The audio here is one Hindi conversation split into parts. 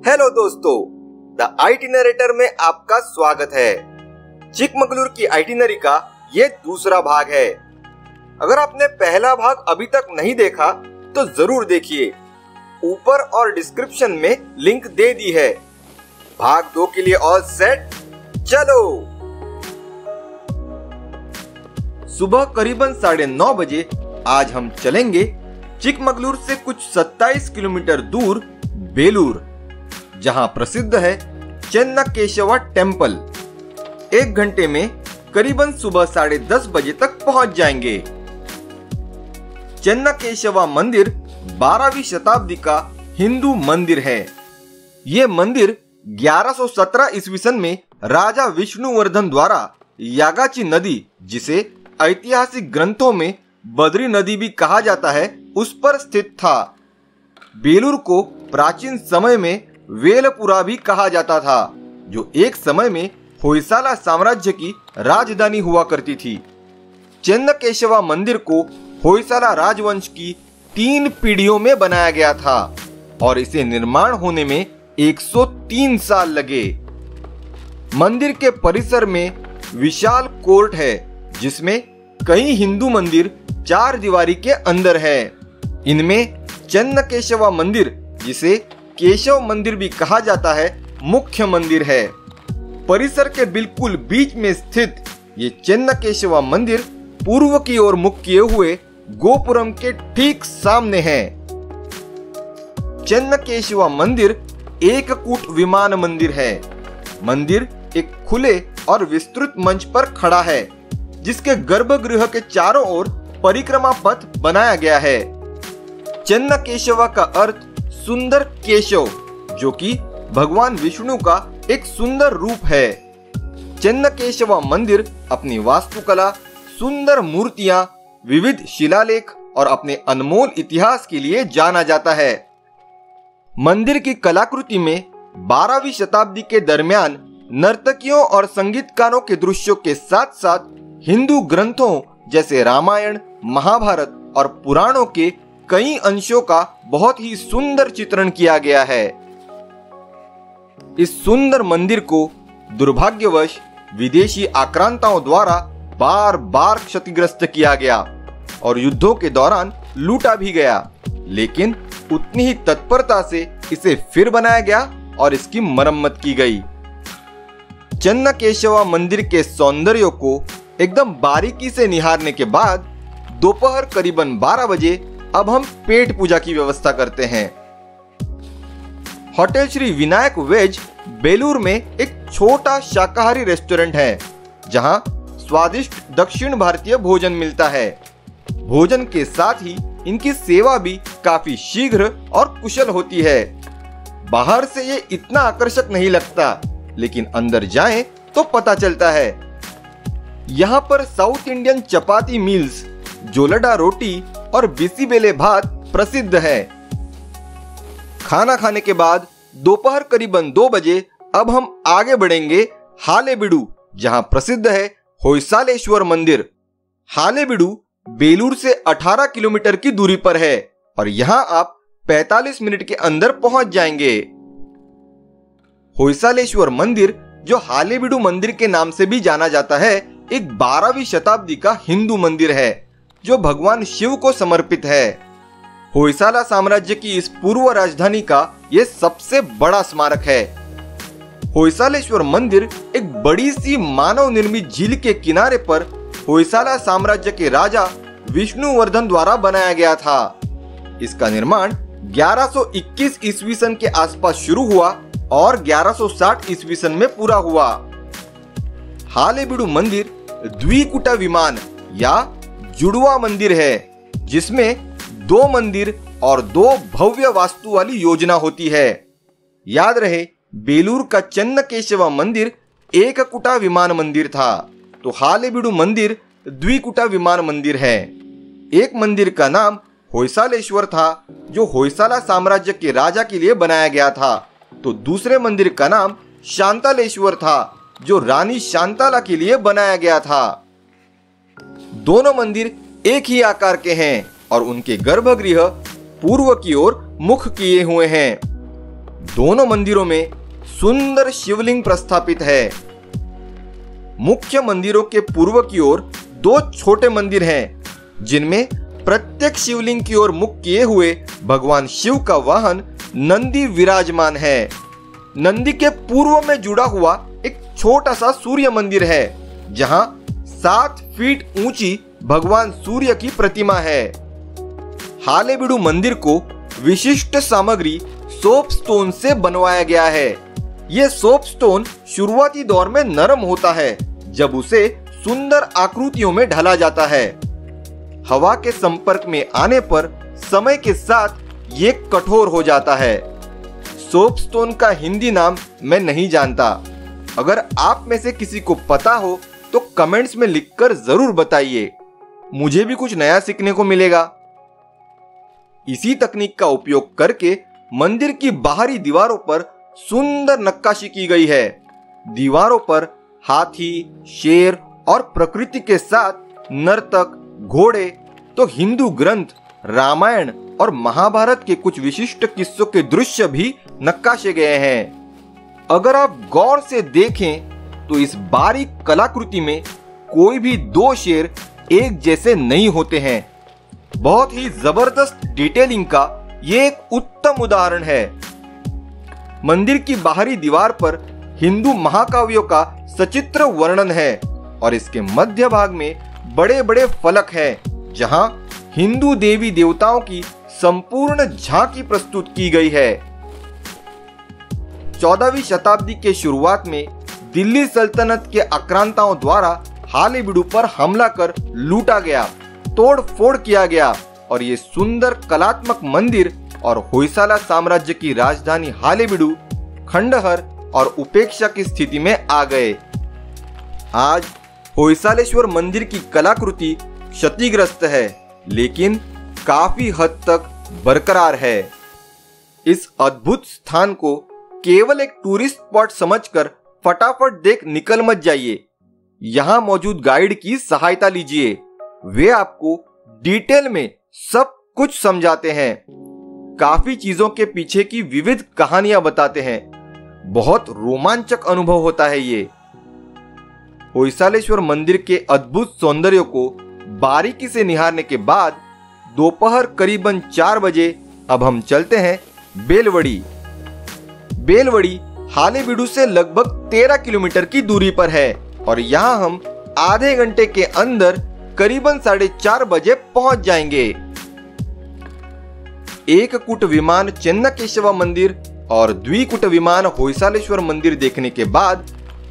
हेलो दोस्तों, द आइटिनरेटर में आपका स्वागत है। चिकमगलूर की आइटिनरी का ये दूसरा भाग है। अगर आपने पहला भाग अभी तक नहीं देखा तो जरूर देखिए, ऊपर और डिस्क्रिप्शन में लिंक दे दी है। भाग 2 के लिए ऑल सेट, चलो। सुबह करीबन 9:30 बजे आज हम चलेंगे चिकमगलूर से कुछ 27 किलोमीटर दूर बेलूर, जहां प्रसिद्ध है चेन्नकेशवा टेम्पल। 1 घंटे में करीबन सुबह 10:30 बजे तक पहुंच जाएंगे। चेन्नकेशवा मंदिर 12वीं शताब्दी का हिंदू मंदिर है। ये मंदिर 1117 ईस्वी सन में राजा विष्णुवर्धन द्वारा यागाची नदी, जिसे ऐतिहासिक ग्रंथों में बद्री नदी भी कहा जाता है, उस पर स्थित था। बेलूर को प्राचीन समय में वेलपुरा भी कहा जाता था, जो एक समय में होयसाला साम्राज्य की राजधानी हुआ करती थी। चेन्नकेशवा मंदिर को होयसाला राजवंश की 3 पीढ़ियों में बनाया गया था और इसे निर्माण होने में 103 साल लगे। मंदिर के परिसर में विशाल कोर्ट है, जिसमें कई हिंदू मंदिर 4 दीवारी के अंदर है। इनमें चेन्नकेशवा मंदिर, जिसे केशव मंदिर भी कहा जाता है, मुख्य मंदिर है। परिसर के बिल्कुल बीच में स्थित ये चेन्नकेशवा मंदिर पूर्व की ओर मुख किए हुए गोपुरम के ठीक सामने है। चेन्नकेशवा मंदिर एक कूट विमान मंदिर है। मंदिर एक खुले और विस्तृत मंच पर खड़ा है, जिसके गर्भगृह के चारों ओर परिक्रमा पथ बनाया गया है। चेन्नकेशवा का अर्थ सुंदर केशव, जो कि भगवान विष्णु का एक सुंदर रूप है। चेन्नकेशवा मंदिर अपनी वास्तुकला, सुंदर मूर्तियां, विविध शिलालेख और अपने अनमोल इतिहास के लिए जाना जाता है। मंदिर की कलाकृति में 12वीं शताब्दी के दरमियान नर्तकियों और संगीतकारों के दृश्यों के साथ साथ हिंदू ग्रंथों जैसे रामायण, महाभारत और पुराणों के कई अंशों का बहुत ही सुंदर चित्रण किया गया है। इस सुंदर मंदिर को दुर्भाग्यवश विदेशी आक्रांताओं द्वारा बार बार क्षतिग्रस्त किया गया और युद्धों के दौरान लूटा भी गया, लेकिन उतनी ही तत्परता से इसे फिर बनाया गया और इसकी मरम्मत की गई। चेन्नकेशवा मंदिर के सौंदर्य को एकदम बारीकी से निहारने के बाद दोपहर करीबन 12 बजे अब हम पेट पूजा की व्यवस्था करते हैं। होटल श्री विनायक वेज बेलूर में एक छोटा शाकाहारी रेस्टोरेंट है, जहां स्वादिष्ट दक्षिण भारतीय भोजन मिलता है। भोजन के साथ ही इनकी सेवा भी काफी शीघ्र और कुशल होती है। बाहर से ये इतना आकर्षक नहीं लगता, लेकिन अंदर जाएं तो पता चलता है। यहाँ पर साउथ इंडियन चपाती मील्स, जोलडा रोटी और बिसीबेले भात प्रसिद्ध है। खाना खाने के बाद दोपहर करीबन 2 बजे अब हम आगे बढ़ेंगे हालेबीडु, जहां प्रसिद्ध है होयसालेश्वर मंदिर। हालेबीडु बेलूर से 18 किलोमीटर की दूरी पर है और यहां आप 45 मिनट के अंदर पहुंच जाएंगे। होयसालेश्वर मंदिर, जो हालेबीडु मंदिर के नाम से भी जाना जाता है, एक 12वीं शताब्दी का हिंदू मंदिर है, जो भगवान शिव को समर्पित है। होयसाला साम्राज्य की इस पूर्व राजधानी का यह सबसे बड़ा स्मारक है। होयसालेश्वर मंदिर एक बड़ी सी मानव निर्मित झील के किनारे पर होयसाला साम्राज्य के राजा विष्णुवर्धन द्वारा बनाया गया था। इसका निर्माण 1121 ईस्वी सन के आसपास शुरू हुआ और 1160 ईस्वी सन में पूरा हुआ। हालेबीडु मंदिर द्विकुटा विमान या जुड़वा मंदिर है, जिसमें 2 मंदिर और 2 भव्य वास्तु वाली योजना होती है। याद रहे, बेलूर का चेन्नकेशवा मंदिर एक कुटा विमान मंदिर था, तो हालेबीडु मंदिर द्विकुटा विमान मंदिर है। एक मंदिर का नाम होयसालेश्वर था, जो होयसाला साम्राज्य के राजा के लिए बनाया गया था, तो दूसरे मंदिर का नाम शांतालेश्वर था, जो रानी शांताला के लिए बनाया गया था। दोनों मंदिर एक ही आकार के हैं और उनके गर्भगृह पूर्व की ओर मुख किए हुए हैं। दोनों मंदिरों में सुंदर शिवलिंग प्रस्थापित है। मुख्य मंदिरों के पूर्व की ओर दो छोटे मंदिर हैं, जिनमें प्रत्येक शिवलिंग की ओर मुख किए हुए भगवान शिव का वाहन नंदी विराजमान है। नंदी के पूर्व में जुड़ा हुआ एक छोटा सा सूर्य मंदिर है, जहां 7 फीट ऊंची भगवान सूर्य की प्रतिमा है। हालेबीडु मंदिर को विशिष्ट सामग्री सोपस्टोन से बनवाया गया है। यह सोपस्टोन शुरुआती दौर में नरम होता है, जब उसे सुंदर आकृतियों में ढाला जाता है। हवा के संपर्क में आने पर समय के साथ ये कठोर हो जाता है। सोपस्टोन का हिंदी नाम मैं नहीं जानता। अगर आप में से किसी को पता हो तो कमेंट्स में लिखकर जरूर बताइए, मुझे भी कुछ नया सीखने को मिलेगा। इसी तकनीक का उपयोग करके मंदिर की बाहरी दीवारों पर सुंदर नक्काशी की गई है। दीवारों पर हाथी, शेर और प्रकृति के साथ नर्तक, घोड़े तो हिंदू ग्रंथ रामायण और महाभारत के कुछ विशिष्ट किस्सों के दृश्य भी नक्काशे गए हैं। अगर आप गौर से देखें तो इस बारीक कलाकृति में कोई भी दो शेर एक जैसे नहीं होते हैं। बहुत ही जबरदस्त डिटेलिंग का ये एक उत्तम उदाहरण है। मंदिर की बाहरी दीवार पर हिंदू महाकाव्यों का सचित्र वर्णन है और इसके मध्य भाग में बड़े बड़े फलक हैं, जहां हिंदू देवी देवताओं की संपूर्ण झांकी प्रस्तुत की गई है। 14वीं शताब्दी के शुरुआत में दिल्ली सल्तनत के आक्रांताओं द्वारा हालेबीडु पर हमला कर लूटा गया, तोड़ फोड़ किया गया और ये सुंदर कलात्मक मंदिर और होयसाला साम्राज्य की राजधानी हालेबीडु खंडहर और उपेक्षा की स्थिति में आ गए। आज होयसालेश्वर मंदिर की कलाकृति क्षतिग्रस्त है, लेकिन काफी हद तक बरकरार है। इस अद्भुत स्थान को केवल एक टूरिस्ट स्पॉट समझकर फटाफट देख निकल मत जाइए। यहाँ मौजूद गाइड की सहायता लीजिए, वे आपको डिटेल में सब कुछ समझाते हैं, काफी चीजों के पीछे की विविध कहानियां बताते हैं। बहुत रोमांचक अनुभव होता है ये। होयसालेश्वर मंदिर के अद्भुत सौंदर्य को बारीकी से निहारने के बाद दोपहर करीबन 4 बजे अब हम चलते हैं बेलवड़ी। बेलवड़ी हालेबीडु से लगभग 13 किलोमीटर की दूरी पर है और यहाँ हम आधे घंटे के अंदर करीबन 4:30 बजे पहुंच जाएंगे। एक कूट विमान चेन्नकेशव मंदिर और द्विकूट विमान होयसालेश्वर मंदिर देखने के बाद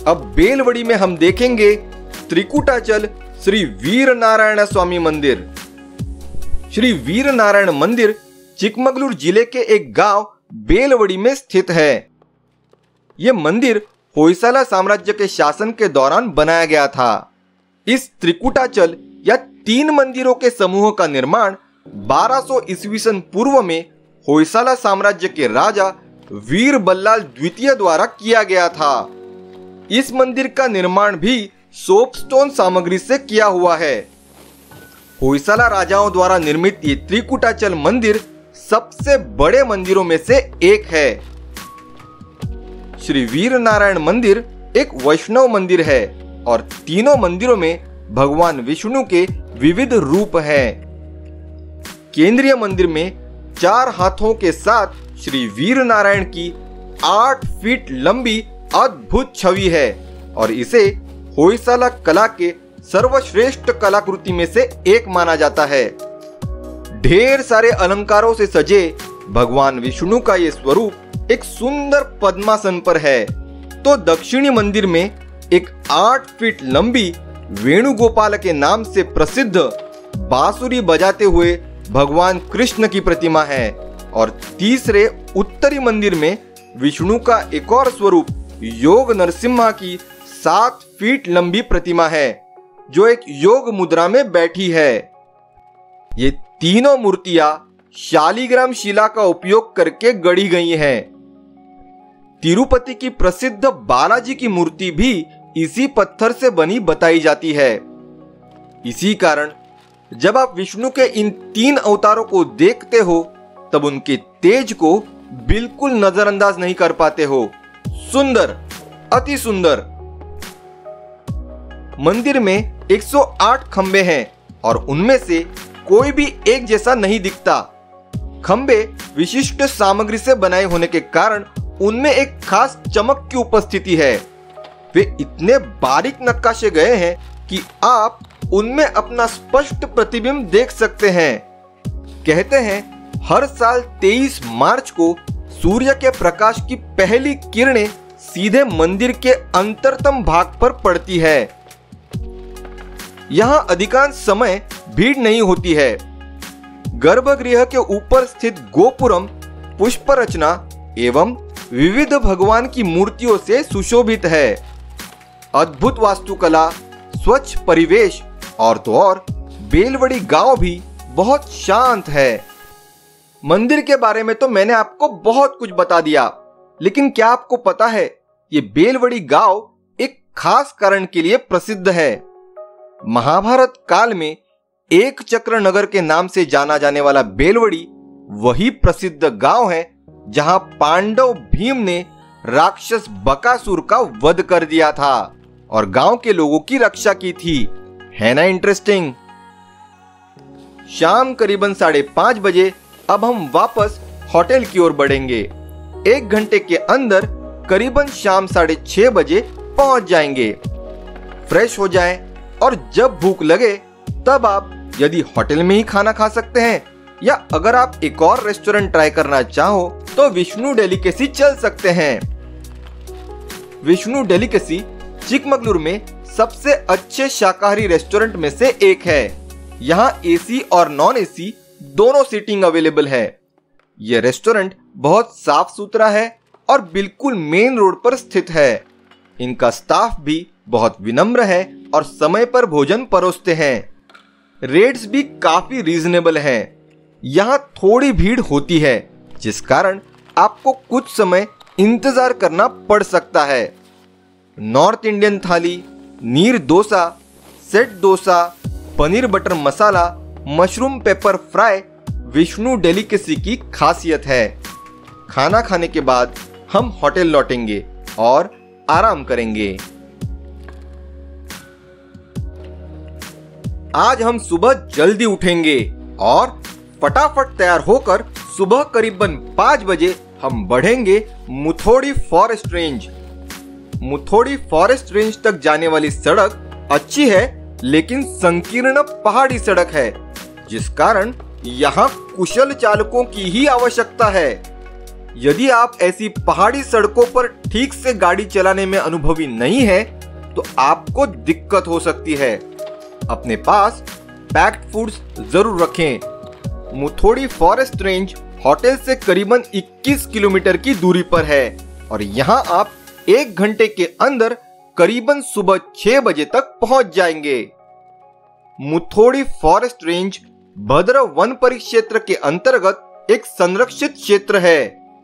अब बेलवड़ी में हम देखेंगे त्रिकुटाचल श्री वीर नारायण स्वामी मंदिर। श्री वीर नारायण मंदिर चिकमगलूर जिले के एक गांव बेलवड़ी में स्थित है। यह मंदिर होयसाला साम्राज्य के शासन के दौरान बनाया गया था। इस त्रिकुटाचल या 3 मंदिरों के समूह का निर्माण 1200 ईस्वी सन पूर्व में होयसाला साम्राज्य के राजा वीर बल्लाल द्वितीय द्वारा किया गया था। इस मंदिर का निर्माण भी सोपस्टोन सामग्री से किया हुआ है। होयसाला राजाओं द्वारा निर्मित ये त्रिकुटाचल मंदिर सबसे बड़े मंदिरों में से एक है। श्री वीर नारायण मंदिर एक वैष्णव मंदिर है और तीनों मंदिरों में भगवान विष्णु के विविध रूप हैं। केंद्रीय मंदिर में 4 हाथों के साथ श्री वीर नारायण की 8 फीट लंबी अद्भुत छवि है और इसे होयसाला कला के सर्वश्रेष्ठ कलाकृति में से एक माना जाता है। ढेर सारे अलंकारों से सजे भगवान विष्णु का ये स्वरूप एक सुंदर पद्मासन पर है, तो दक्षिणी मंदिर में एक 8 फीट लंबी वेणुगोपाल के नाम से प्रसिद्ध बांसुरी बजाते हुए भगवान कृष्ण की प्रतिमा है और तीसरे उत्तरी मंदिर में विष्णु का एक और स्वरूप योग नरसिम्हा की 7 फीट लंबी प्रतिमा है, जो एक योग मुद्रा में बैठी है। ये तीनों मूर्तियां शालिग्राम शिला का उपयोग करके गढ़ी गई हैं। तिरुपति की प्रसिद्ध बालाजी की मूर्ति भी इसी पत्थर से बनी बताई जाती है। इसी कारण जब आप विष्णु के इन 3 अवतारों को देखते हो तब उनके तेज को बिल्कुल नजरअंदाज नहीं कर पाते हो। सुंदर, अति सुंदर। मंदिर में 108 खंबे हैं और उनमें से कोई भी एक जैसा नहीं दिखता। खंबे विशिष्ट सामग्री से बनाए होने के कारण उनमें एक खास चमक की उपस्थिति है। वे इतने बारीक नक्काशे गए हैं कि आप उनमें अपना स्पष्ट प्रतिबिंब देख सकते हैं। कहते हैं हर साल 23 मार्च को सूर्य के प्रकाश की पहली किरणें सीधे मंदिर के अंतरतम भाग पर पड़ती है। यहां अधिकांश समय भीड़ नहीं होती है। गर्भगृह के ऊपर स्थित गोपुरम पुष्प रचना एवं विविध भगवान की मूर्तियों से सुशोभित है। अद्भुत वास्तुकला, स्वच्छ परिवेश और तो और बेलवड़ी गांव भी बहुत शांत है। मंदिर के बारे में तो मैंने आपको बहुत कुछ बता दिया, लेकिन क्या आपको पता है ये बेलवड़ी गांव एक खास कारण के लिए प्रसिद्ध है। महाभारत काल में एक चक्र नगर के नाम से जाना जाने वाला बेलवड़ी वही प्रसिद्ध गांव है जहां पांडव भीम ने राक्षस बकासुर का वध कर दिया था और गांव के लोगों की रक्षा की थी। है ना इंटरेस्टिंग। शाम करीबन 5:30 बजे अब हम वापस होटल की ओर बढ़ेंगे। 1 घंटे के अंदर करीबन शाम 6:30 बजे पहुंच जाएंगे। फ्रेश हो जाएं और जब भूख लगे तब आप यदि होटल में ही खाना खा सकते हैं या अगर आप एक और रेस्टोरेंट ट्राई करना चाहो तो विष्णु डेलिकेसी चल सकते हैं। विष्णु डेलिकेसी चिकमगलुर में सबसे अच्छे शाकाहारी रेस्टोरेंट में से एक है। यहाँ एसी और नॉन एसी दोनों सीटिंग अवेलेबल है। यह रेस्टोरेंट बहुत साफ सुथरा है और बिल्कुल मेन रोड पर स्थित है। इनका स्टाफ भी बहुत विनम्र है और समय पर भोजन परोसते हैं। रेट्स भी काफी रीजनेबल हैं। यहाँ थोड़ी भीड़ होती है जिस कारण आपको कुछ समय इंतजार करना पड़ सकता है। North Indian thali, neer dosa, set dosa, paneer butter masala, mushroom pepper fry Vishnu delicacy की खासियत है। खाना खाने के बाद हम होटल लौटेंगे और आराम करेंगे। आज हम सुबह जल्दी उठेंगे और फटाफट तैयार होकर सुबह करीबन 5 बजे हम बढ़ेंगे मुथोड़ी फॉरेस्ट रेंज। मुथोड़ी फॉरेस्ट रेंज तक जाने वाली सड़क अच्छी है लेकिन संकीर्ण पहाड़ी सड़क है जिस कारण यहाँ कुशल चालकों की ही आवश्यकता है। यदि आप ऐसी पहाड़ी सड़कों पर ठीक से गाड़ी चलाने में अनुभवी नहीं है तो आपको दिक्कत हो सकती है। अपने पास पैक्ड फूड्स जरूर रखें। मुथोड़ी फॉरेस्ट रेंज होटल से करीबन 21 किलोमीटर की दूरी पर है और यहाँ आप 1 घंटे के अंदर करीबन सुबह 6 बजे तक पहुंच जाएंगे। मुथोड़ी फॉरेस्ट रेंज भद्र वन परिक्षेत्र के अंतर्गत एक संरक्षित क्षेत्र है।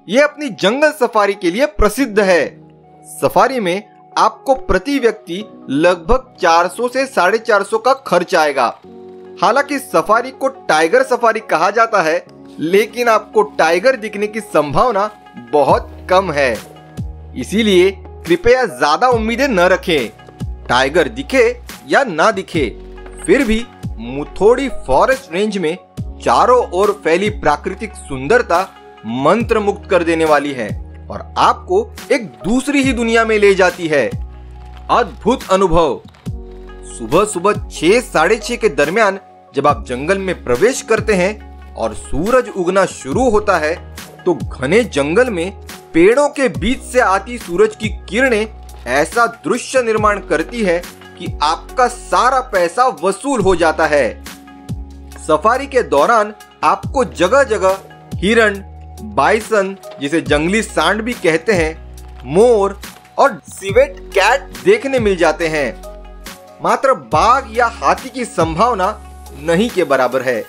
यह अपनी जंगल सफारी के लिए प्रसिद्ध है। सफारी में आपको प्रति व्यक्ति लगभग 400 से 450 का खर्च आएगा। हालांकि सफारी को टाइगर सफारी कहा जाता है लेकिन आपको टाइगर दिखने की संभावना बहुत कम है, इसीलिए कृपया ज्यादा उम्मीदें न रखें। टाइगर दिखे या ना दिखे, फिर भी मुथोड़ी फॉरेस्ट रेंज में चारों ओर फैली प्राकृतिक सुंदरता मंत्र मुक्त कर देने वाली है और आपको एक दूसरी ही दुनिया में ले जाती है। अद्भुत अनुभव। सुबह सुबह 6-6:30 के दरमियान जब आप जंगल में प्रवेश करते हैं और सूरज उगना शुरू होता है तो घने जंगल में पेड़ों के बीच से आती सूरज की किरणें ऐसा दृश्य निर्माण करती है कि आपका सारा पैसा वसूल हो जाता है। सफारी के दौरान आपको जगह जगह हिरण, बाइसन जिसे जंगली सांड भी कहते हैं, मोर और सिवेट कैट देखने मिल जाते हैं। मात्र बाघ या हाथी की संभावना नहीं के बराबर है।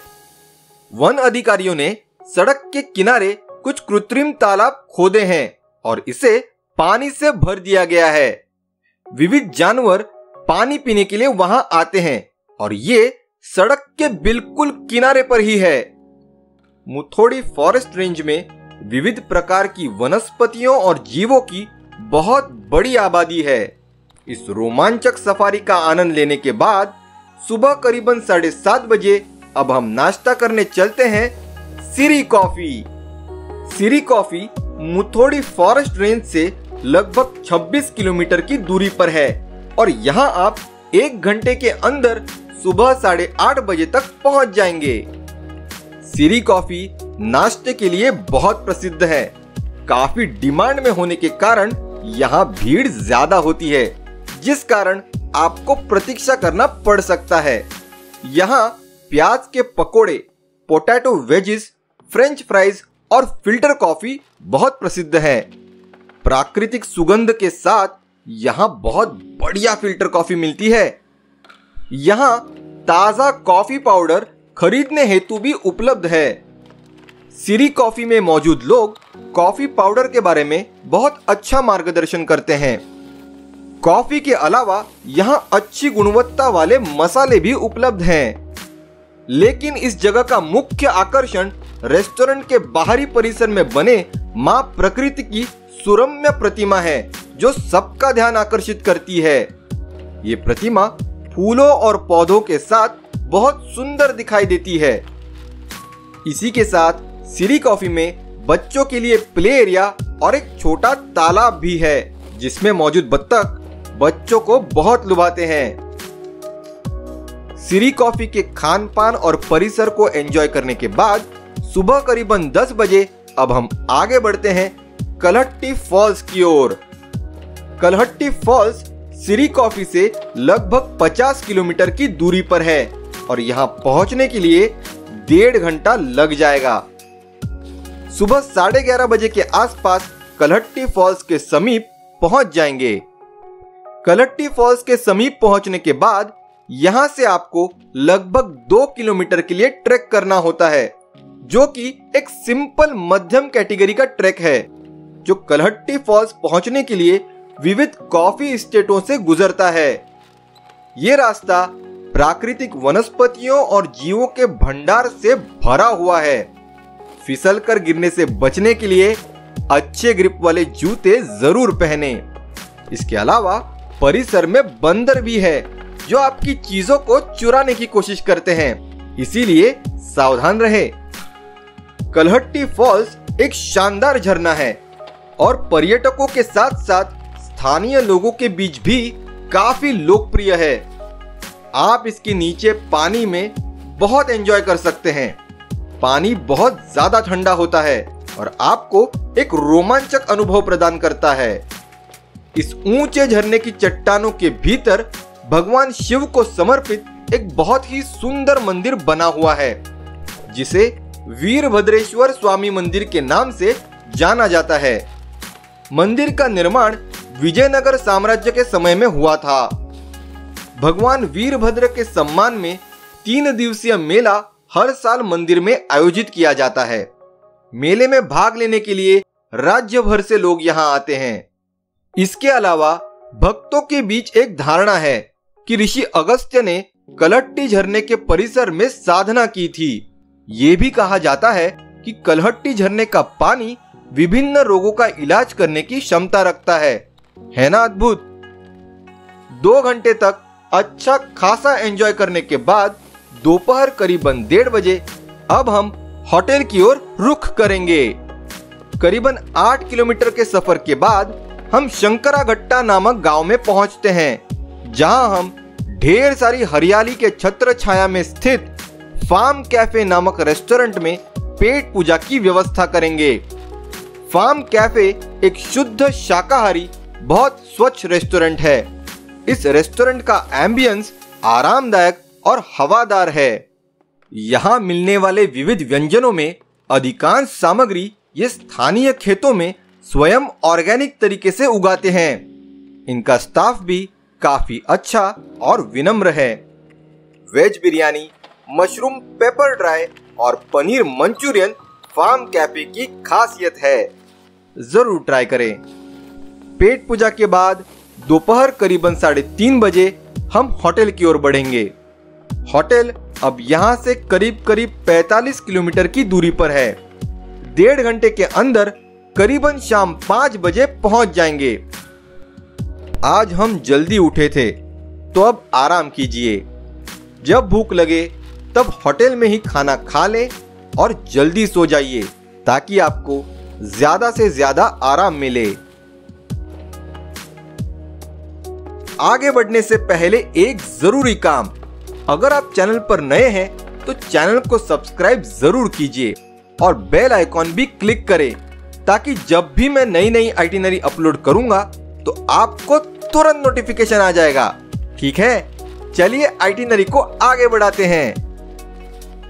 वन अधिकारियों ने सड़क के किनारे कुछ कृत्रिम तालाब खोदे हैं और इसे पानी से भर दिया गया है। विविध जानवर पानी पीने के लिए वहां आते हैं और ये सड़क के बिल्कुल किनारे पर ही है। मुथोड़ी फॉरेस्ट रेंज में विविध प्रकार की वनस्पतियों और जीवों की बहुत बड़ी आबादी है। इस रोमांचक सफारी का आनंद लेने के बाद सुबह करीबन 7:30 बजे अब हम नाश्ता करने चलते हैं सिरी कॉफी। सिरी कॉफी मुथोड़ी फॉरेस्ट रेंज से लगभग 26 किलोमीटर की दूरी पर है और यहाँ आप 1 घंटे के अंदर सुबह 8:30 बजे तक पहुंच जाएंगे। सिरी कॉफी नाश्ते के लिए बहुत प्रसिद्ध है। काफी डिमांड में होने के कारण यहाँ भीड़ ज्यादा होती है, जिस कारण आपको प्रतीक्षा करना पड़ सकता है। यहाँ प्याज के पकोड़े, पोटैटो वेजिस, फ्रेंच फ्राइज और फिल्टर कॉफी बहुत प्रसिद्ध है। प्राकृतिक सुगंध के साथ यहाँ बहुत बढ़िया फिल्टर कॉफी मिलती है। यहाँ ताजा कॉफी पाउडर खरीदने हेतु भी उपलब्ध है। सिरी कॉफी में मौजूद लोग कॉफी पाउडर के बारे में बहुत अच्छा मार्गदर्शन करते हैं। कॉफी के अलावा यहाँ अच्छी गुणवत्ता वाले मसाले भी उपलब्ध हैं। लेकिन इस जगह का मुख्य आकर्षण रेस्टोरेंट के बाहरी परिसर में बने मां प्रकृति की सुरम्य प्रतिमा है, जो सबका ध्यान आकर्षित करती है। ये प्रतिमा फूलों और पौधों के साथ बहुत सुंदर दिखाई देती है। इसी के साथ सिरी कॉफी में बच्चों के लिए प्ले एरिया और एक छोटा तालाब भी है, जिसमें मौजूद बत्तख बच्चों को बहुत लुभाते हैं। सिरी कॉफी के खान पान और परिसर को एंजॉय करने के बाद सुबह करीबन 10 बजे अब हम आगे बढ़ते हैं कलहट्टी फॉल्स की ओर। कलहट्टी फॉल्स सिरी कॉफी से लगभग 50 किलोमीटर की दूरी पर है और यहाँ पहुंचने के लिए 1.5 घंटा लग जाएगा। सुबह 11:30 बजे के आसपास कलहट्टी फॉल्स के समीप पहुंच जाएंगे। कलहट्टी फॉल्स के समीप पहुंचने के बाद यहां से आपको लगभग 2 किलोमीटर के लिए ट्रैक करना होता है, जो कि एक सिंपल मध्यम कैटेगरी का ट्रैक है, जो कलहट्टी फॉल्स पहुंचने के लिए विविध कॉफी स्टेटों से गुजरता है। ये रास्ता प्राकृतिक वनस्पतियों और जीवों के भंडार से भरा हुआ है। फिसल कर गिरने से बचने के लिए अच्छे ग्रिप वाले जूते जरूर पहने। इसके अलावा परिसर में बंदर भी है, जो आपकी चीजों को चुराने की कोशिश करते हैं, इसीलिए सावधान रहे। कलहट्टी फॉल्स एक शानदार झरना है और पर्यटकों के साथ साथ स्थानीय लोगों के बीच भी काफी लोकप्रिय है। आप इसके नीचे पानी में बहुत एंजॉय कर सकते हैं। पानी बहुत ज्यादा ठंडा होता है और आपको एक रोमांचक अनुभव प्रदान करता है। इस ऊंचे झरने की चट्टानों के भीतर भगवान शिव को समर्पित एक बहुत ही सुंदर मंदिर बना हुआ है, जिसे वीरभद्रेश्वर स्वामी मंदिर के नाम से जाना जाता है। मंदिर का निर्माण विजयनगर साम्राज्य के समय में हुआ था। भगवान वीरभद्र के सम्मान में 3 दिवसीय मेला हर साल मंदिर में आयोजित किया जाता है। मेले में भाग लेने के लिए राज्य भर से लोग यहाँ आते हैं। इसके अलावा भक्तों के बीच एक धारणा है कि ऋषि अगस्त्य ने कलहट्टी झरने के परिसर में साधना की थी। ये भी कहा जाता है कि कलहट्टी झरने का पानी विभिन्न रोगों का इलाज करने की क्षमता रखता है ना अद्भुत। 2 घंटे तक अच्छा खासा एंजॉय करने के बाद दोपहर करीबन 1:30 बजे अब हम होटल की ओर रुख करेंगे। करीबन 8 किलोमीटर के सफर के बाद हम शंकराघट्टा नामक गांव में पहुंचते हैं, जहां हम ढेर सारी हरियाली के छत्र छाया में स्थित फार्म कैफे नामक रेस्टोरेंट में पेट पूजा की व्यवस्था करेंगे। फार्म कैफे एक शुद्ध शाकाहारी बहुत स्वच्छ रेस्टोरेंट है। इस रेस्टोरेंट का एम्बियंस आरामदायक और हवादार है। यहाँ मिलने वाले विविध व्यंजनों में अधिकांश सामग्री ये स्थानीय खेतों में स्वयं ऑर्गेनिक तरीके से उगाते हैं। इनका स्टाफ भी काफी अच्छा और विनम्र है। Veg biryani, mushroom pepper dry और पनीर मंचूरियन फार्म कैफे की खासियत है, जरूर ट्राई करें। पेट पूजा के बाद दोपहर करीबन 3:30 बजे हम होटल की ओर बढ़ेंगे। होटल अब यहाँ से करीब 45 किलोमीटर की दूरी पर है। 1.5 घंटे के अंदर करीबन शाम 5 बजे पहुंच जाएंगे। आज हम जल्दी उठे थे तो अब आराम कीजिए। जब भूख लगे तब होटल में ही खाना खा लें और जल्दी सो जाइए ताकि आपको ज्यादा से ज्यादा आराम मिले। आगे बढ़ने से पहले एक जरूरी काम, अगर आप चैनल पर नए हैं तो चैनल को सब्सक्राइब जरूर कीजिए और बेल आइकॉन भी क्लिक करें ताकि जब भी मैं नई नई आइटिनरी अपलोड करूंगा तो आपको तुरंत नोटिफिकेशन आ जाएगा। ठीक है, चलिए आइटिनरी को आगे बढ़ाते हैं।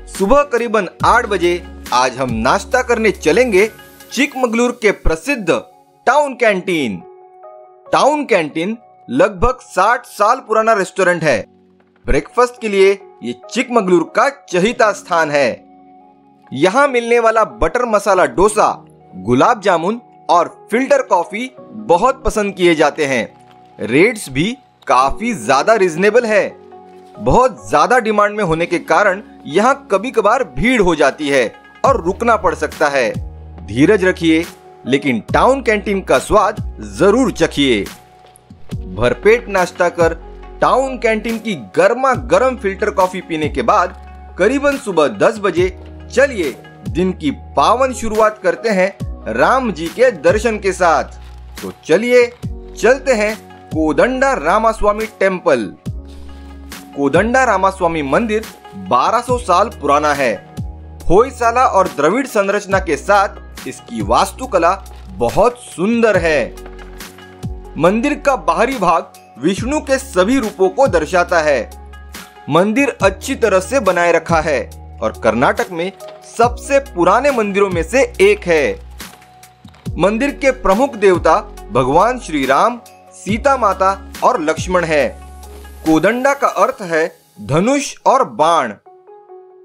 सुबह करीबन 8 बजे आज हम नाश्ता करने चलेंगे चिकमगलूर के प्रसिद्ध टाउन कैंटीन। टाउन कैंटीन लगभग 60 साल पुराना रेस्टोरेंट है। ब्रेकफास्ट के लिए ये चिकमगलूर का चहीता स्थान है। यहाँ मिलने वाला बटर मसाला डोसा, गुलाब जामुन और फिल्टर कॉफी बहुत पसंद किए जाते हैं। रेट्स भी काफी ज्यादा रिजनेबल है। बहुत ज्यादा डिमांड में होने के कारण यहाँ कभी कभार भीड़ हो जाती है और रुकना पड़ सकता है। धीरज रखिए, लेकिन टाउन कैंटीन का स्वाद जरूर चखिए। भरपेट नाश्ता कर टाउन कैंटीन की गर्मा गर्म फिल्टर कॉफी पीने के बाद करीबन सुबह 10 बजे चलिए दिन की पावन शुरुआत करते हैं राम जी के दर्शन के साथ। तो चलिए चलते हैं कोदंडा रामास्वामी टेम्पल। कोदंडा रामास्वामी मंदिर 1200 साल पुराना है। होयसाला और द्रविड़ संरचना के साथ इसकी वास्तुकला बहुत सुंदर है। मंदिर का बाहरी भाग विष्णु के सभी रूपों को दर्शाता है। मंदिर अच्छी तरह से बनाए रखा है और कर्नाटक में सबसे पुराने मंदिरों में से एक है। मंदिर के प्रमुख देवता भगवान श्री राम, सीता माता और लक्ष्मण है। कोदंडा का अर्थ है धनुष और बाण।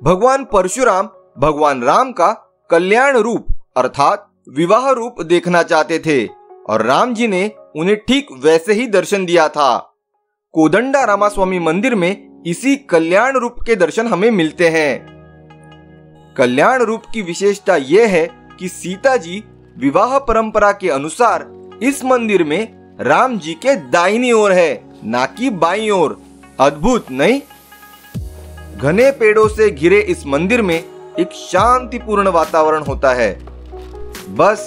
भगवान परशुराम भगवान राम का कल्याण रूप अर्थात विवाह रूप देखना चाहते थे और राम जी ने उन्हें ठीक वैसे ही दर्शन दिया था। कोदंडा रामास्वामी मंदिर में इसी कल्याण रूप के दर्शन हमें मिलते हैं। कल्याण रूप की विशेषता यह है कि सीता जी विवाह परंपरा के अनुसार इस मंदिर में राम जी के दाहिनी ओर है, ना कि बाईं ओर। अद्भुत नहीं? घने पेड़ों से घिरे इस मंदिर में एक शांतिपूर्ण वातावरण होता है। बस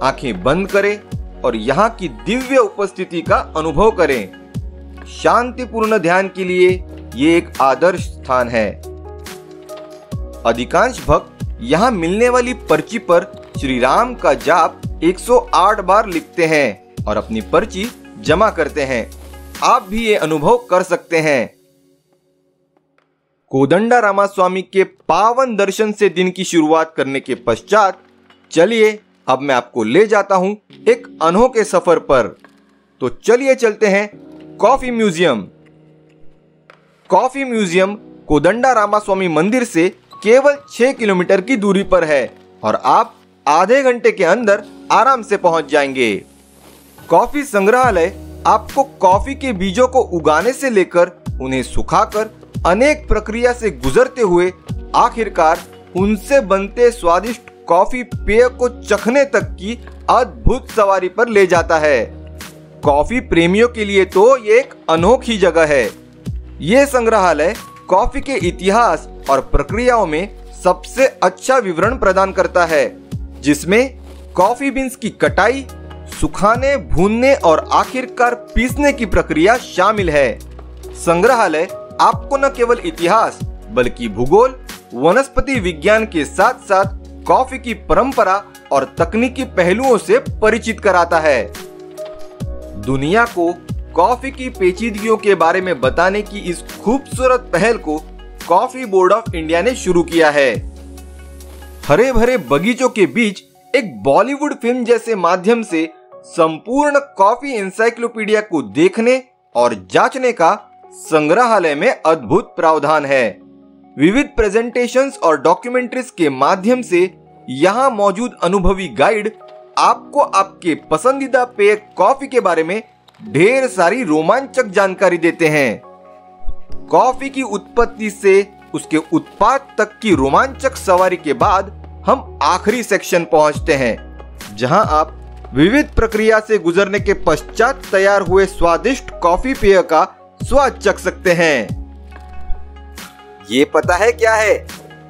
आंखें बंद करें और यहाँ की दिव्य उपस्थिति का अनुभव करें। शांतिपूर्ण ध्यान के लिए ये एक आदर्श स्थान है। अधिकांश भक्त यहाँ मिलने वाली पर्ची पर श्री राम का जाप 108 बार लिखते हैं और अपनी पर्ची जमा करते हैं। आप भी ये अनुभव कर सकते हैं। कोदंडा रामास्वामी के पावन दर्शन से दिन की शुरुआत करने के पश्चात चलिए अब मैं आपको ले जाता हूं एक अनोखे सफर पर। तो चलिए चलते हैं coffee museum. Coffee museum Kodanda Ramaswamy मंदिर से केवल 6 किलोमीटर की दूरी पर है और आप आधे घंटे के अंदर आराम से पहुंच जाएंगे। कॉफी संग्रहालय आपको कॉफी के बीजों को उगाने से लेकर उन्हें सुखाकर अनेक प्रक्रिया से गुजरते हुए आखिरकार उनसे बनते स्वादिष्ट कॉफी पेय को चखने तक की अद्भुत सवारी पर ले जाता है। कॉफी प्रेमियों के लिए तो ये एक अनोखी जगह है। ये संग्रहालय कॉफी के इतिहास और प्रक्रियाओं में सबसे अच्छा विवरण प्रदान करता है, जिसमें कॉफी बीन्स की कटाई, सुखाने, भूनने और आखिरकार पीसने की प्रक्रिया शामिल है। संग्रहालय आपको न केवल इतिहास बल्कि भूगोल, वनस्पति विज्ञान के साथ साथ कॉफी की परंपरा और तकनीकी पहलुओं से परिचित कराता है। दुनिया को कॉफी की पेचीदगियों के बारे में बताने की इस खूबसूरत पहल को कॉफी बोर्ड ऑफ इंडिया ने शुरू किया है। हरे भरे बगीचों के बीच एक बॉलीवुड फिल्म जैसे माध्यम से संपूर्ण कॉफी एनसाइक्लोपीडिया को देखने और जांचने का संग्रहालय में अद्भुत प्रावधान है। विविध प्रेजेंटेशंस और डॉक्यूमेंट्रीज के माध्यम से यहाँ मौजूद अनुभवी गाइड आपको आपके पसंदीदा पेय कॉफी के बारे में ढेर सारी रोमांचक जानकारी देते हैं। कॉफी की उत्पत्ति से उसके उत्पाद तक की रोमांचक सवारी के बाद हम आखिरी सेक्शन पहुंचते हैं, जहां आप विविध प्रक्रिया से गुजरने के पश्चात तैयार हुए स्वादिष्ट कॉफी पेय का स्वाद चख सकते हैं। ये पता है क्या है?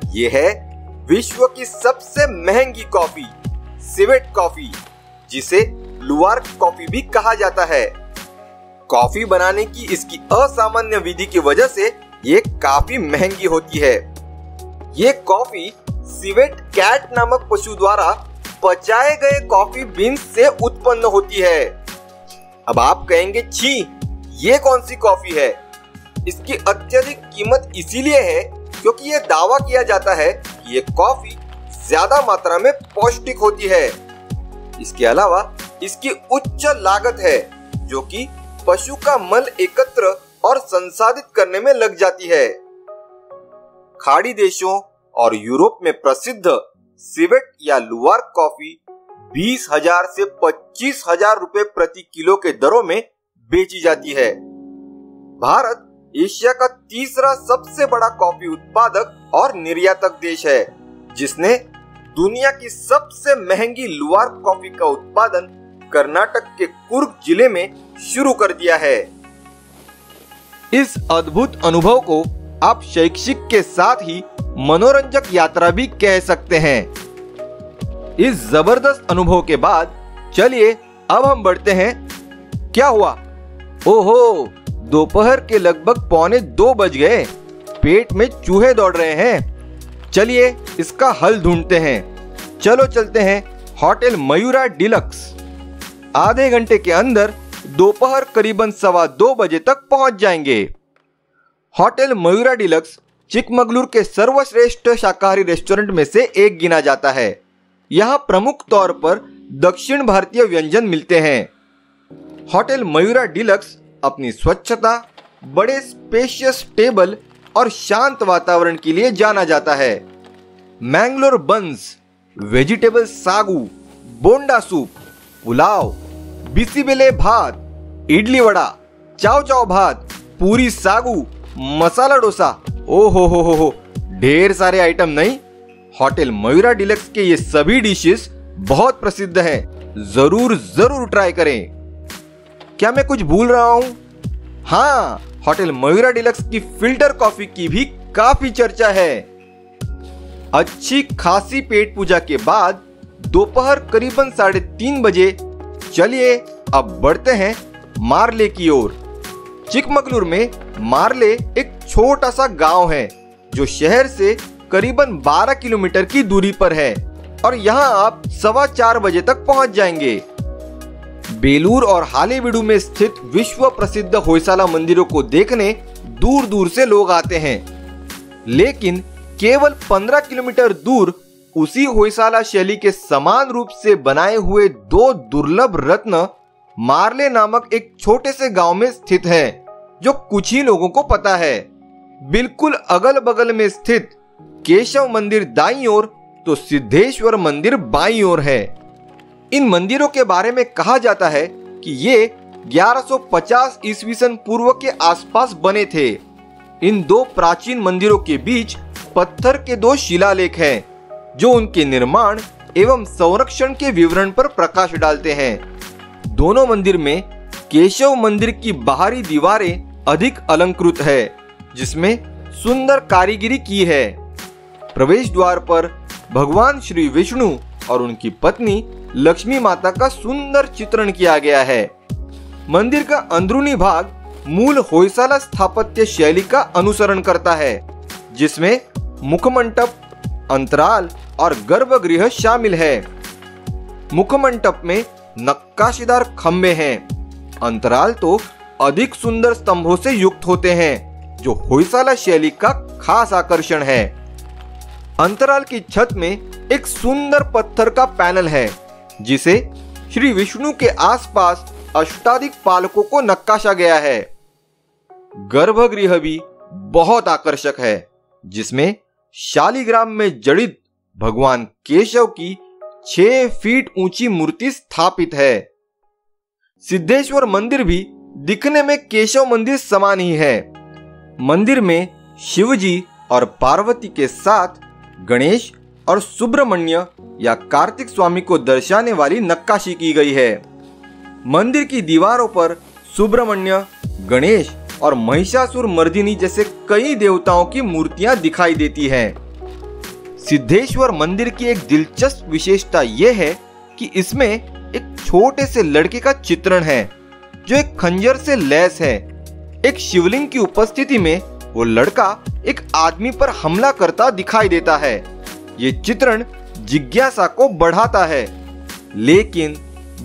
ये है विश्व की सबसे महंगी कॉफी, सिवेट कॉफी, जिसे लुवार कॉफी भी कहा जाता है। कॉफी बनाने की इसकी असामान्य विधि की वजह से ये काफी महंगी होती है। ये कॉफी सिवेट कैट नामक पशु द्वारा पचाए गए कॉफी बीन्स से उत्पन्न होती है। अब आप कहेंगे, छी, ये कौन सी कॉफी है? इसकी अत्यधिक कीमत इसीलिए है क्योंकि ये दावा किया जाता है कि ये कॉफी ज्यादा मात्रा में पौष्टिक होती है। इसके अलावा इसकी उच्च लागत है, जो कि पशु का मल एकत्र और संसाधित करने में लग जाती है। खाड़ी देशों और यूरोप में प्रसिद्ध सिवेट या लुवार कॉफी 20,000 से 25,000 रुपए प्रति किलो के दरों में बेची जाती है। भारत एशिया का तीसरा सबसे बड़ा कॉफी उत्पादक और निर्यातक देश है, जिसने दुनिया की सबसे महंगी लुवार कॉफी का उत्पादन कर्नाटक के कुर्ग जिले में शुरू कर दिया है। इस अद्भुत अनुभव को आप शैक्षिक के साथ ही मनोरंजक यात्रा भी कह सकते हैं। इस जबरदस्त अनुभव के बाद चलिए अब हम बढ़ते हैं। क्या हुआ? ओहो, दोपहर के लगभग 1:45 बज गए। पेट में चूहे दौड़ रहे हैं। चलिए इसका हल ढूंढते हैं। चलो चलते हैं होटल मयूरा डिलक्स। आधे घंटे के अंदर दोपहर करीबन 2:15 बजे तक पहुंच जाएंगे। होटल मयूरा डिलक्स चिकमगलुर के सर्वश्रेष्ठ शाकाहारी रेस्टोरेंट में से एक गिना जाता है। यहाँ प्रमुख तौर पर दक्षिण भारतीय व्यंजन मिलते हैं। होटल मयूरा डिलक्स अपनी स्वच्छता, बड़े स्पेशियस टेबल और शांत वातावरण के लिए जाना जाता है। मैंगलोर बंस, वेजिटेबल सागू, बोंडा सूप, पुलाव, बिसीबेले भात, इडली वड़ा, चाव चाव भात, पूरी सागू, मसाला डोसा, ओ हो, ढेर सारे आइटम नहीं। होटल मयूरा डिलक्स के ये सभी डिशेस बहुत प्रसिद्ध हैं। जरूर ट्राई करें। क्या मैं कुछ भूल रहा हूं? हाँ, होटल मयूरा डिलक्स की फिल्टर कॉफी की भी काफी चर्चा है। अच्छी खासी पेट पूजा के बाद दोपहर करीबन 3:30 बजे चलिए अब बढ़ते हैं मारले की ओर। चिकमगलुर में मारले एक छोटा सा गांव है जो शहर से करीबन 12 किलोमीटर की दूरी पर है और यहाँ आप 4:15 बजे तक पहुंच जाएंगे। बेलूर और हालेबीडु में स्थित विश्व प्रसिद्ध होयसाला मंदिरों को देखने दूर दूर से लोग आते हैं, लेकिन केवल 15 किलोमीटर दूर उसी होयसाला शैली के समान रूप से बनाए हुए 2 दुर्लभ रत्न मारले नामक एक छोटे से गांव में स्थित है, जो कुछ ही लोगों को पता है। बिल्कुल अगल बगल में स्थित केशव मंदिर दाईं ओर तो सिद्धेश्वर मंदिर बाईं ओर है। इन मंदिरों के बारे में कहा जाता है कि ये 1150 ईस्वी सन पूर्व के आसपास बने थे। इन 2 प्राचीन मंदिरों के बीच पत्थर के 2 शिलालेख हैं, जो उनके निर्माण एवं संरक्षण के विवरण पर प्रकाश डालते हैं। दोनों मंदिर में केशव मंदिर की बाहरी दीवारें अधिक अलंकृत है, जिसमें सुंदर कारीगरी की है। प्रवेश द्वार पर भगवान श्री विष्णु और उनकी पत्नी लक्ष्मी माता का सुंदर चित्रण किया गया है। मंदिर का अंदरूनी भाग मूल होयसाला स्थापत्य शैली का अनुसरण करता है, जिसमें मुखमंडप, अंतराल और गर्भगृह शामिल है। मुखमंडप में नक्काशीदार खंभे हैं। अंतराल तो अधिक सुंदर स्तंभों से युक्त होते हैं, जो होयसाला शैली का खास आकर्षण है। अंतराल की छत में एक सुंदर पत्थर का पैनल है, जिसे श्री विष्णु के आसपास अष्टाधिक पालकों को नक्काशा गया है। गर्भगृह भी बहुत आकर्षक है, जिसमें शालिग्राम में जड़ित भगवान केशव की 6 फीट ऊंची मूर्ति स्थापित है। सिद्धेश्वर मंदिर भी दिखने में केशव मंदिर समान ही है। मंदिर में शिवजी और पार्वती के साथ गणेश और सुब्रमण्य या कार्तिक स्वामी को दर्शाने वाली नक्काशी की गई है। मंदिर की दीवारों पर सुब्रमण्य, गणेश और महिषासुर मर्दिनी जैसे कई देवताओं की मूर्तियां दिखाई देती हैं। सिद्धेश्वर मंदिर की एक दिलचस्प विशेषता यह है कि इसमें एक छोटे से लड़के का चित्रण है जो एक खंजर से लैस है। एक शिवलिंग की उपस्थिति में वो लड़का एक आदमी पर हमला करता दिखाई देता है। ये चित्रण जिज्ञासा को बढ़ाता है, लेकिन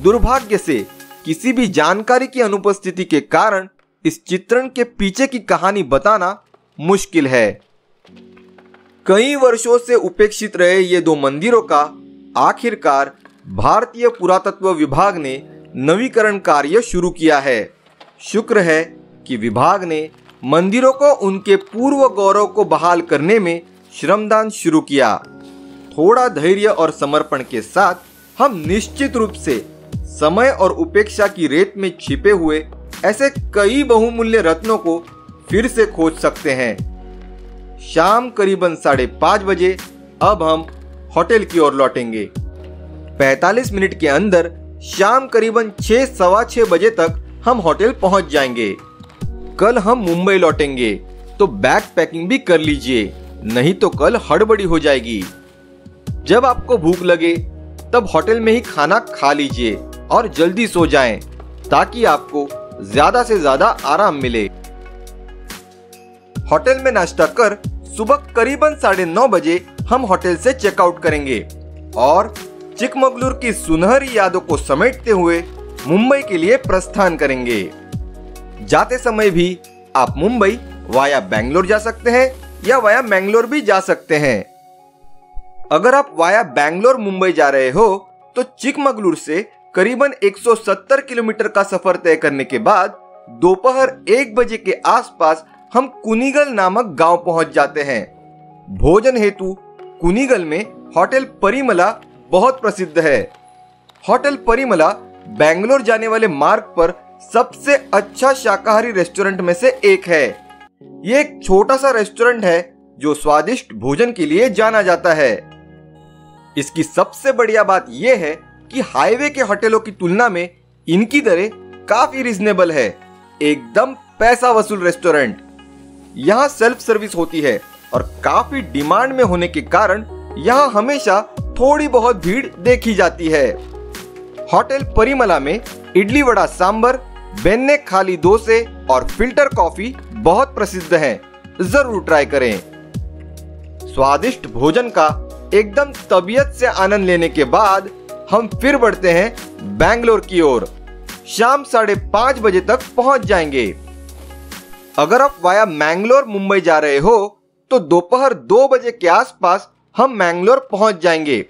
दुर्भाग्य से किसी भी जानकारी की अनुपस्थिति के कारण इस चित्रण के पीछे की कहानी बताना मुश्किल है। कई वर्षों से उपेक्षित रहे ये दो मंदिरों का आखिरकार भारतीय पुरातत्व विभाग ने नवीकरण कार्य शुरू किया है। शुक्र है कि विभाग ने मंदिरों को उनके पूर्व गौरव को बहाल करने में श्रमदान शुरू किया। थोड़ा धैर्य और समर्पण के साथ हम निश्चित रूप से समय और उपेक्षा की रेत में छिपे हुए ऐसे कई बहुमूल्य रत्नों को फिर से खोज सकते हैं। शाम करीबन 5:30 बजे अब हम होटल की ओर लौटेंगे। 45 मिनट के अंदर शाम करीबन 6-6:15 बजे तक हम होटल पहुंच जाएंगे। कल हम मुंबई लौटेंगे, तो बैग पैकिंग भी कर लीजिए, नहीं तो कल हड़बड़ी हो जाएगी। जब आपको भूख लगे तब होटल में ही खाना खा लीजिए और जल्दी सो जाएं, ताकि आपको ज्यादा से ज्यादा आराम मिले। होटल में नाश्ता कर सुबह करीबन 9:30 बजे हम होटल से चेकआउट करेंगे और चिकमगलुर की सुनहरी यादों को समेटते हुए मुंबई के लिए प्रस्थान करेंगे। जाते समय भी आप मुंबई वाया बेंगलोर जा सकते हैं या वाया मैंगलोर भी जा सकते हैं। अगर आप वाया बेंगलोर मुंबई जा रहे हो तो चिकमगलुर से करीबन 170 किलोमीटर का सफर तय करने के बाद दोपहर 1 बजे के आसपास हम कुनिगल नामक गांव पहुंच जाते हैं। भोजन हेतु कुनिगल में होटल परिमला बहुत प्रसिद्ध है। होटल परिमला बेंगलोर जाने वाले मार्ग पर सबसे अच्छा शाकाहारी रेस्टोरेंट में से एक है। ये एक छोटा सा रेस्टोरेंट है जो स्वादिष्ट भोजन के लिए जाना जाता है। इसकी सबसे बढ़िया बात यह है कि हाईवे के होटलों की तुलना में इनकी दरें काफी रिजनेबल है। एकदम पैसा वसूल रेस्टोरेंट। यहाँ सेल्फ सर्विस होती है और काफी डिमांड में होने के कारण यहाँ हमेशा थोड़ी बहुत भीड़ देखी जाती है। होटल परिमला में इडली वड़ा सांबर, बेन्ने खाली डोसे और फिल्टर कॉफी बहुत प्रसिद्ध हैं। जरूर ट्राई करें। स्वादिष्ट भोजन का एकदम तबीयत से आनंद लेने के बाद हम फिर बढ़ते हैं बेंगलोर की ओर। शाम 5:30 बजे तक पहुंच जाएंगे। अगर आप वाया मैंगलोर मुंबई जा रहे हो तो दोपहर 2 बजे के आसपास हम मैंगलोर पहुंच जाएंगे।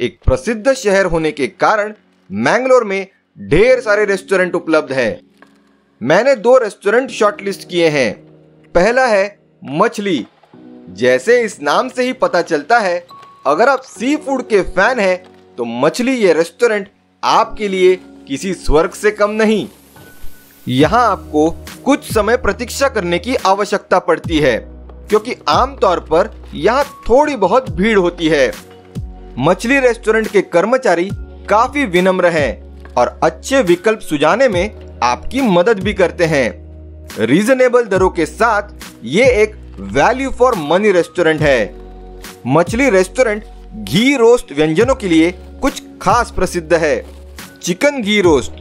एक प्रसिद्ध शहर होने के कारण मैंगलोर में ढेर सारे रेस्टोरेंट उपलब्ध हैं। मैंने 2 रेस्टोरेंट शॉर्टलिस्ट किए हैं। पहला है मछली। जैसे इस नाम से ही पता चलता है, अगर आप सी फूड के फैन हैं तो मछली ये रेस्टोरेंट आपके लिए किसी स्वर्ग से कम नहीं। यहाँ आपको कुछ समय प्रतीक्षा करने की आवश्यकता पड़ती है क्योंकि आमतौर पर यहाँ थोड़ी बहुत भीड़ होती है। मछली रेस्टोरेंट के कर्मचारी काफी विनम्र हैं और अच्छे विकल्प सुझाने में आपकी मदद भी करते हैं। रीजनेबल दरों के साथ ये एक वैल्यू फॉर मनी रेस्टोरेंट है। मछली रेस्टोरेंट घी रोस्ट व्यंजनों के लिए कुछ खास प्रसिद्ध है। चिकन घी रोस्ट,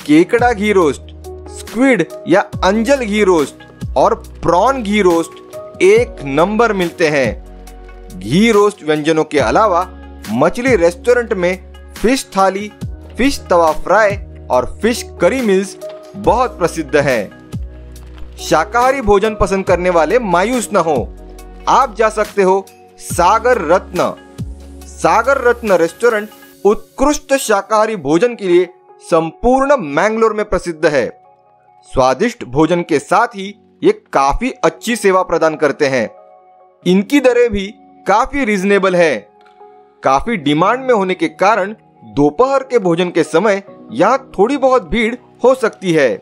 केकड़ा घी रोस्ट, स्क्विड या अंजल घी रोस्ट और प्रॉन घी रोस्ट एक नंबर मिलते हैं। घी रोस्ट व्यंजनों के अलावा मछली रेस्टोरेंट में फिश थाली, फिश तवा फ्राई और फिश करी मिल्स बहुत प्रसिद्ध हैं। शाकाहारी भोजन पसंद करने वाले मायूस न हो, आप जा सकते हो सागर रत्न। सागर रत्न रेस्टोरेंट उत्कृष्ट शाकाहारी भोजन के लिए संपूर्ण मैंगलोर में प्रसिद्ध है। स्वादिष्ट भोजन के साथ ही ये काफी अच्छी सेवा प्रदान करते हैं। इनकी दरें भी काफी रीजनेबल है। काफी डिमांड में होने के कारण दोपहर के भोजन के समय यहाँ थोड़ी बहुत भीड़ हो सकती है।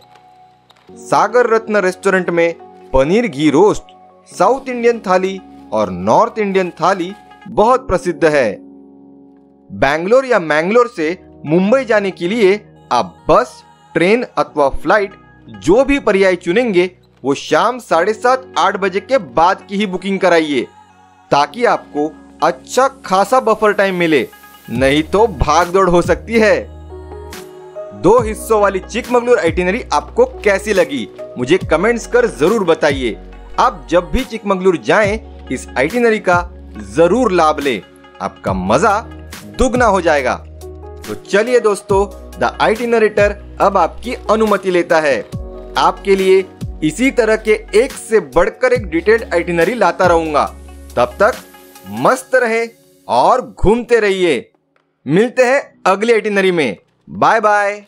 सागर रत्न रेस्टोरेंट में पनीर घी रोस्ट, साउथ इंडियन थाली और नॉर्थ इंडियन थाली बहुत प्रसिद्ध है। बैंगलोर या मैंगलोर से मुंबई जाने के लिए आप बस, ट्रेन अथवा फ्लाइट जो भी पर्याय चुनेंगे वो शाम 7:30-8 बजे के बाद की ही बुकिंग कराइए, ताकि आपको अच्छा खासा बफर टाइम मिले, नहीं तो भाग दौड़ हो सकती है। 2 हिस्सों वाली चिकमगलूर आइटिनरी आपको कैसी लगी मुझे कमेंट्स कर जरूर बताइए। आप जब भी चिकमगलूर जाएं इस आइटिनरी का जरूर लाभ लें, आपका मजा दुगना हो जाएगा। तो चलिए दोस्तों, द आइटिनरेटर अब आपकी अनुमति लेता है। आपके लिए इसी तरह के एक से बढ़कर एक डिटेल्ड आइटिनरी लाता रहूंगा। तब तक मस्त रहे और घूमते रहिए। मिलते हैं अगली आइटिनरी में। Bye bye.